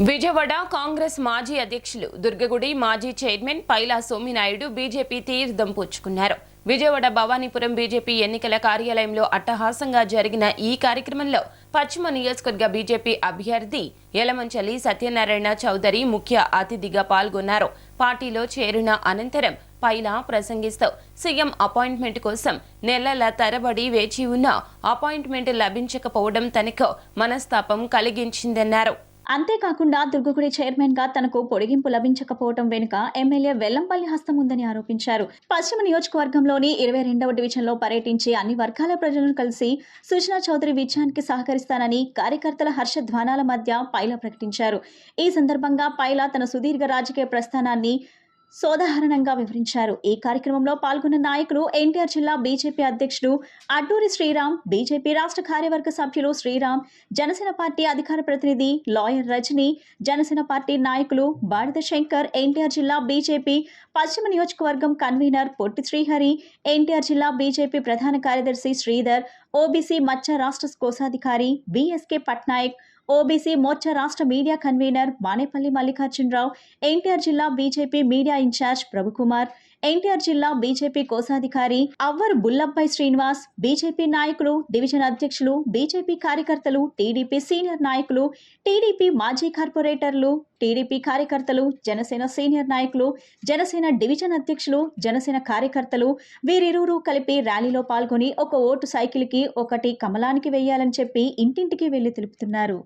విజయవాడ కాంగ్రెస్ మాజీ అధ్యక్షులు దుర్గగుడి మాజీ చైర్మన్ పైలా సోమినాయుడు బీజేపీ తీర్థం పుచ్చుకున్నారు. విజయవాడ భవానీపురం బీజేపీ ఎన్నికల కార్యాలయంలో అట్టహాసంగా జరిగిన ఈ కార్యక్రమంలో పశ్చిమ నియోజకవర్గ బీజేపీ అభ్యర్థి యలమంచలి సత్యనారాయణ చౌదరి ముఖ్య అతిథిగా పాల్గొన్నారు. పార్టీలో చేరిన అనంతరం పైలా ప్రసంగిస్తూ సీఎం అపాయింట్మెంట్ కోసం నెలల తరబడి వేచి ఉన్న అపాయింట్మెంట్ లభించకపోవడం తనకు మనస్తాపం కలిగించిందన్నారు. అంతేకాకుండా దుర్గగుడి చైర్మన్ గా తనకు పొడిగింపు లభించకపోవడం వెనుక ఎమ్మెల్యే వెల్లంపల్లి హస్తం ఉందని ఆరోపించారు. పశ్చిమ నియోజకవర్గంలోని 22వ డివిజన్లో పర్యటించి అన్ని వర్గాల ప్రజలను కలిసి సుజనా చౌదరి విజయానికి సహకరిస్తానని కార్యకర్తల హర్షధ్వానాల మధ్య పైలా ప్రకటించారు. ఈ సందర్భంగా పైలా తన సుదీర్ఘ రాజకీయ ప్రస్థానాన్ని సోదాహరణంగా వివరించారు. ఈ కార్యక్రమంలో పాల్గొన్న నాయకులు ఎన్టీఆర్ జిల్లా బీజేపీ అధ్యక్షుడు అడ్డూరి శ్రీరామ్, బీజేపీ రాష్ట్ర కార్యవర్గ సభ్యులు శ్రీరామ్, జనసేన పార్టీ అధికార ప్రతినిధి లాయర్ రజని, జనసేన పార్టీ నాయకులు బాడిద శంకర్, ఎన్టీఆర్ జిల్లా బీజేపీ పశ్చిమ నియోజకవర్గం కన్వీనర్ పొట్టి శ్రీహరి, ఎన్టీఆర్ జిల్లా బీజేపీ ప్రధాన కార్యదర్శి శ్రీధర్, ఓబీసీ మచ్చ రాష్ట్ర కోశాధికారి బీఎస్కే పట్నాయక్, ఓబీసీ మోర్చా రాష్ట్ర media convener Manepalli Mallikarjunarao, NTR జిల్లా BJP media incharge Prabhukumar, NTR జిల్లా బీజేపీ కోశాధికారి అవ్వరు బుల్లబ్బాయి శ్రీనివాస్, బీజేపీ నాయకులు, డివిజన్ అధ్యక్షులు, బీజేపీ కార్యకర్తలు, టీడీపీ సీనియర్ నాయకులు, టీడీపీ మాజీ కార్పొరేటర్లు, టీడీపీ కార్యకర్తలు, జనసేన సీనియర్ నాయకులు, జనసేన డివిజన్ అధ్యక్షులు, జనసేన కార్యకర్తలు వీరిరువురు కలిపి ర్యాలీలో పాల్గొని ఒక ఓటు సైకిల్కి, ఒకటి కమలానికి వేయాలని చెప్పి ఇంటింటికి వెళ్లి తెలుపుతున్నారు.